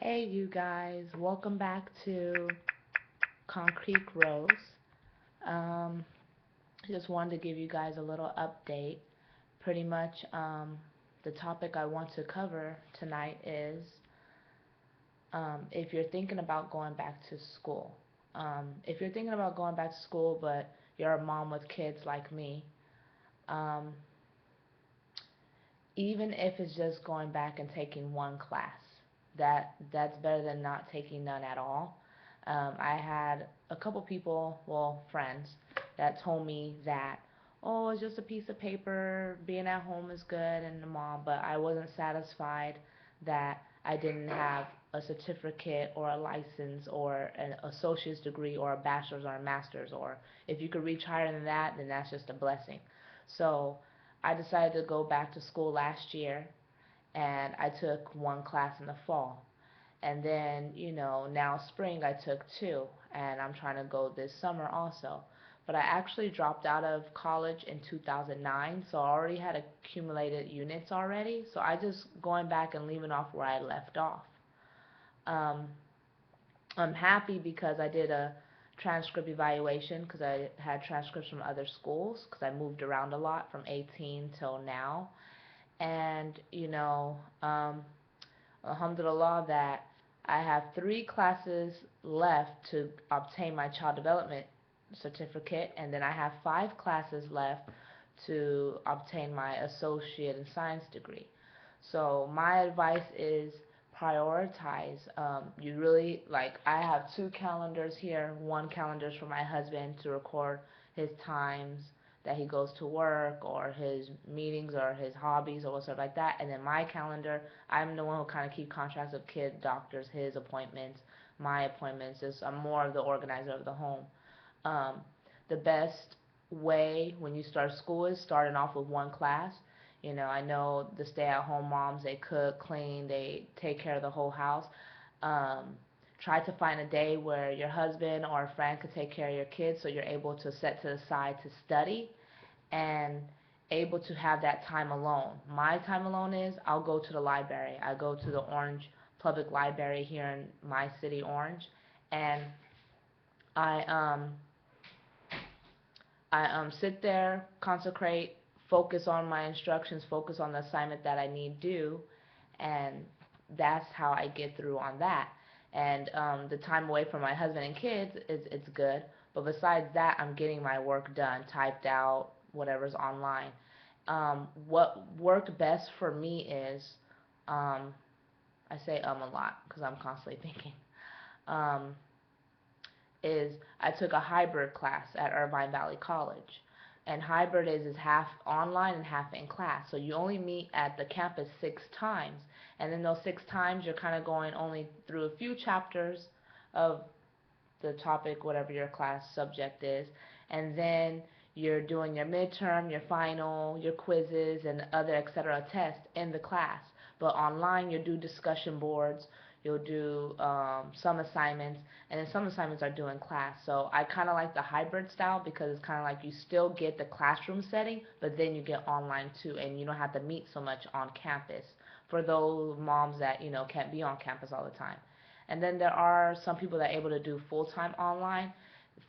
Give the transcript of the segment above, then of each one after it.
Hey, you guys, welcome back to Concrete Rose. Um, just wanted to give you guys a little update. Pretty much, the topic I want to cover tonight is if you're thinking about going back to school. If you're thinking about going back to school, but you're a mom with kids like me, um, even if it's just going back and taking one class, that's better than not taking none at all. I had a couple people, well, friends, that told me that, oh, it's just a piece of paper, being at home is good and the mom, but I wasn't satisfied that I didn't have a certificate or a license or an associate's degree or a bachelor's or a master's, or if you could reach higher than that, then that's just a blessing. So I decided to go back to school last year, and I took one class in the fall. And then, now spring I took two, and I'm trying to go this summer also. But I actually dropped out of college in 2009, so I already had accumulated units already. So I just going back and leaving off where I left off. Um, I'm happy because I did a transcript evaluation because I had transcripts from other schools because I moved around a lot from 18 till now. And, alhamdulillah that I have 3 classes left to obtain my child development certificate, and then I have 5 classes left to obtain my associate in science degree. So my advice is prioritize. You really, like, I have 2 calendars here. One calendar is for my husband to record his times that he goes to work or his meetings or his hobbies or stuff like that. And then my calendar, I'm the one who kind of keep contracts of kid doctors, his appointments, my appointments. I'm more of the organizer of the home. Um, the best way when you start school is starting off with one class. I know the stay-at-home moms, they cook, clean, they take care of the whole house. Um, Try to find a day where your husband or a friend could take care of your kids so you're able to set to the side to study and able to have that time alone. My time alone is I'll go to the library. I go to the Orange Public Library here in my city, Orange, and I sit there, consecrate, focus on my instructions, focus on the assignment that I need due, and that's how I get through on that. And the time away from my husband and kids is it's good, but besides that, I'm getting my work done, typed out, whatever's online. What worked best for me is, um, I say a lot because I'm constantly thinking. Um, is I took a hybrid class at Irvine Valley College. And hybrid is half online and half in class. So you only meet at the campus 6 times. And then those 6 times, you're kind of going only through a few chapters of the topic, whatever your class subject is. And then you're doing your midterm, your final, your quizzes, and other etc. tests in the class. But online, you do discussion boards, you'll do some assignments, and then some assignments are due in class. So I kind of like the hybrid style because it's kind of like you still get the classroom setting, but then you get online too, and you don't have to meet so much on campus for those moms that can't be on campus all the time. And then there are some people that are able to do full-time online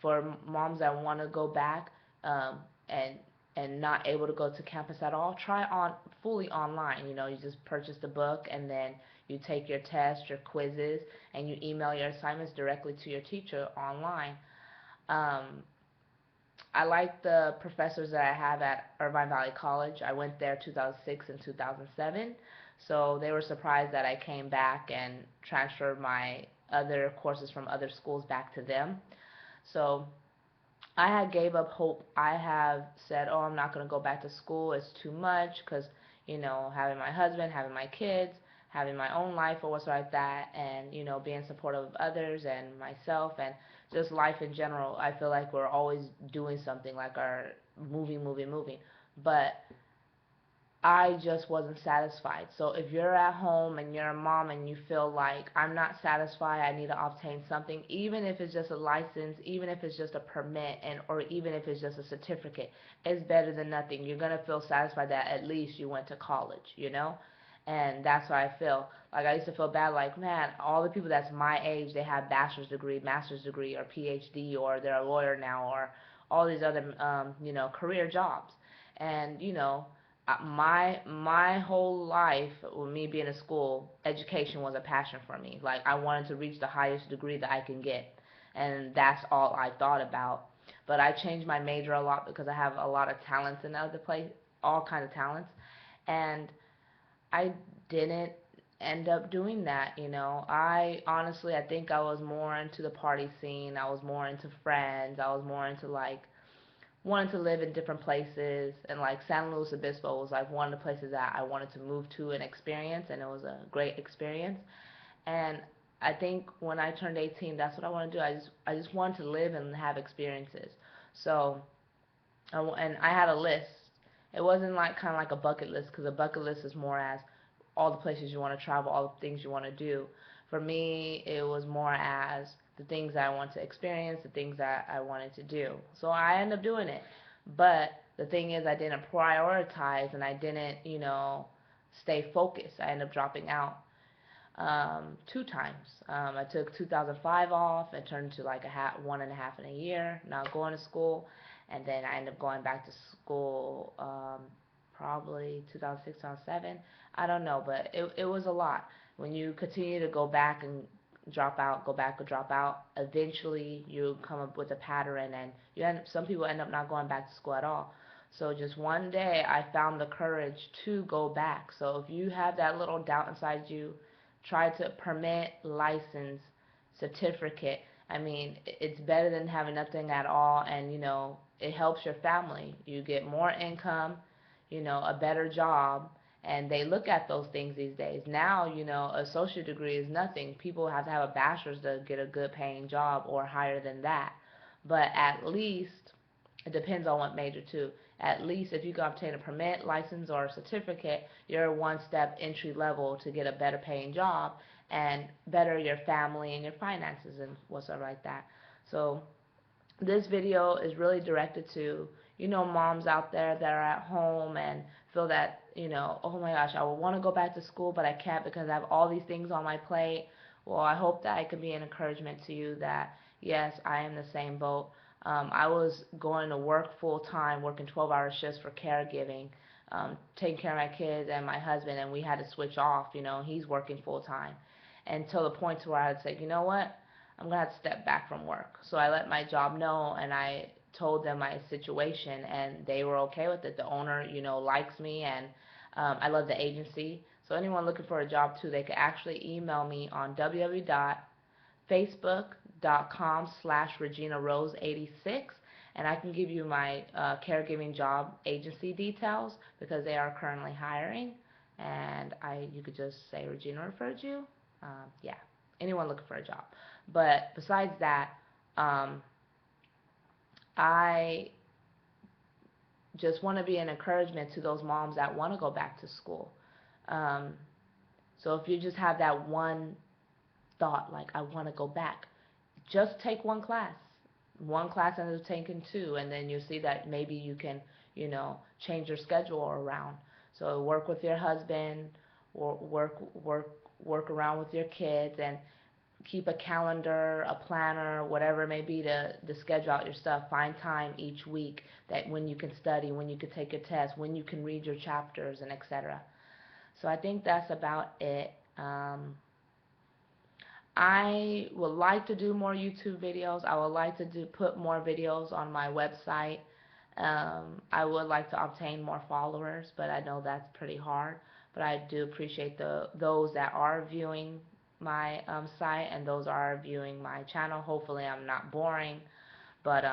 for moms that want to go back um, and not able to go to campus at all. Try on fully online. You just purchase the book and then you take your tests, your quizzes, and you email your assignments directly to your teacher online. Um, I like the professors that I have at Irvine Valley College. I went there 2006 and 2007, so they were surprised that I came back and transferred my other courses from other schools back to them. So I had gave up hope. I have said, oh, I'm not going to go back to school. It's too much because, having my husband, having my kids, having my own life or what's like that, and, being supportive of others and myself and just life in general. I feel like we're always doing something like our moving. But I just wasn't satisfied. So if you're at home and you're a mom and you feel like I'm not satisfied, I need to obtain something, even if it's just a license, even if it's just a permit, and or even if it's just a certificate, it's better than nothing. You're gonna feel satisfied that at least you went to college, And that's what I feel. Like, I used to feel bad, like, man, all the people that's my age, they have bachelor's degree, master's degree, or PhD, or they're a lawyer now, or all these other, career jobs. And, my whole life, with me being in school, education was a passion for me. Like, I wanted to reach the highest degree that I can get, and that's all I thought about. But I changed my major a lot because I have a lot of talents in other place, all kind of talents, and I didn't end up doing that. I honestly, I think I was more into the party scene. I was more into friends. I was more into, like, wanting to live in different places, and like San Luis Obispo was like one of the places that I wanted to move to and experience, and it was a great experience. And I think when I turned 18, that's what I want to do. I just wanted to live and have experiences. So and I had a list. It wasn't like kind of like a bucket list, because a bucket list is more as all the places you want to travel, all the things you want to do. For me, it was more as the things that I wanted to experience, the things that I wanted to do. So I ended up doing it. But the thing is, I didn't prioritize, and I didn't, stay focused. I ended up dropping out two times. I took 2005 off and turned to like 1.5 in a year, not going to school, and then I ended up going back to school probably 2006, 2007. I don't know, but it was a lot. When you continue to go back and drop out, go back or drop out, eventually you come up with a pattern, and some people end up not going back to school at all. So just one day I found the courage to go back. So if you have that little doubt inside you, try to permit, license, certificate. I mean, it's better than having nothing at all, and it helps your family. You get more income, a better job, and they look at those things these days. Now, a associate degree is nothing. People have to have a bachelor's to get a good paying job, or higher than that. But at least, it depends on what major too. At least if you can obtain a permit, license, or a certificate, you're one step entry level to get a better paying job and better your family and your finances and whatsoever like that. So this video is really directed to, moms out there that are at home and feel that, oh my gosh, I would want to go back to school, but I can't because I have all these things on my plate. Well, I hope that I can be an encouragement to you that, yes, I am the same boat. I was going to work full time, working 12-hour shifts for caregiving, taking care of my kids and my husband, and we had to switch off. He's working full time, until the point to where I'd say, you know what, I'm gonna have to step back from work. So I let my job know, and I told them my situation, and they were okay with it. The owner, likes me, and I love the agency. So anyone looking for a job too, they could actually email me on www.facebook.com/ReginaRose86, and I can give you my caregiving job agency details, because they are currently hiring. And you could just say Regina referred you. Yeah, anyone looking for a job. But besides that, um, I just want to be an encouragement to those moms that want to go back to school. Um, so if you just have that one thought, like, I want to go back, just take one class. One class ends up taking two, and then you see that maybe you can, change your schedule around. So work with your husband, or work around with your kids, and keep a calendar, a planner, whatever it may be, to schedule out your stuff. Find time each week that when you can study, when you can take your test, when you can read your chapters, and etc. So I think that's about it. I would like to do more YouTube videos. I would like to put more videos on my website. I would like to obtain more followers, but I know that's pretty hard. But I do appreciate those that are viewing my site, and those are viewing my channel. Hopefully I'm not boring, but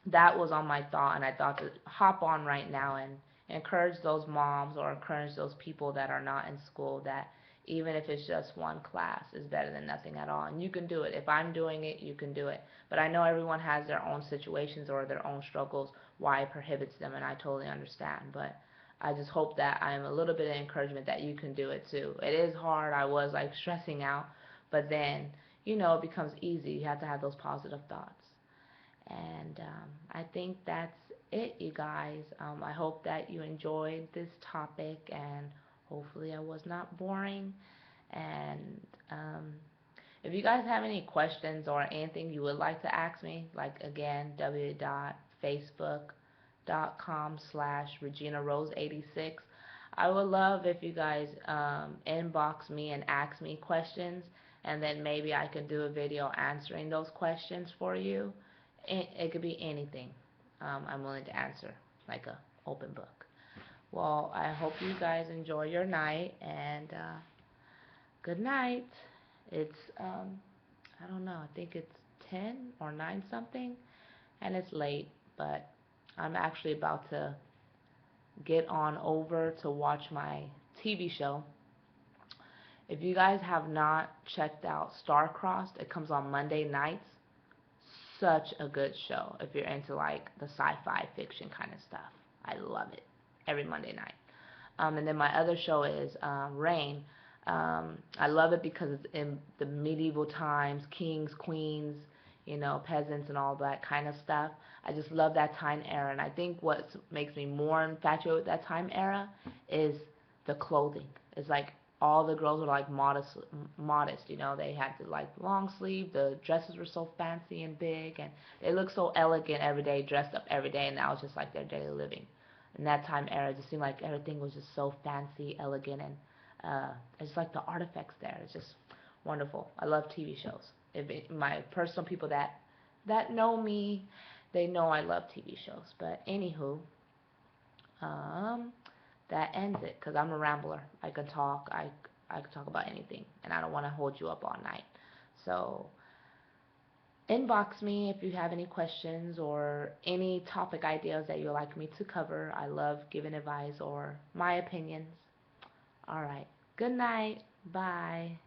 that was on my thought, and I thought to hop on right now and encourage those moms, or encourage those people that are not in school, that even if it's just one class is better than nothing at all. And you can do it. If I'm doing it, you can do it. But I know everyone has their own situations or their own struggles, why it prohibits them, and I totally understand. But I just hope that I'm a little bit of encouragement that you can do it too. It is hard. I was like stressing out, but then, it becomes easy. You have to have those positive thoughts. And I think that's it, you guys. I hope that you enjoyed this topic, and hopefully I was not boring. And if you guys have any questions or anything you would like to ask me, like again, www.facebook.com/ReginaRose86. I would love if you guys inbox me and ask me questions, and then maybe I can do a video answering those questions for you. It could be anything. I'm willing to answer, like a open book. Well, I hope you guys enjoy your night, and good night. It's I don't know. I think it's 10 or 9 something, and it's late, but I'm actually about to get on over to watch my TV show. If you guys have not checked out Star-Crossed, it comes on Monday nights. Such a good show if you're into like the sci-fi fiction kind of stuff. I love it every Monday night. And then my other show is Reign. I love it because it's in the medieval times, kings, queens, peasants and all that kind of stuff. I just love that time era, and I think what makes me more infatuated with that time era is the clothing. It's like all the girls were like modest. They had the like long sleeve. The dresses were so fancy and big, and they looked so elegant every day, dressed up every day, and that was just like their daily living. In that time era, it just seemed like everything was just so fancy, elegant, and it's like the artifacts there. It's just wonderful. I love TV shows. My personal people that know me, they know I love TV shows. But anywho, um, that ends it because I'm a rambler. I can talk. I can talk about anything, and I don't want to hold you up all night. So inbox me if you have any questions or any topic ideas that you'd like me to cover. I love giving advice or my opinions. All right. Good night. Bye.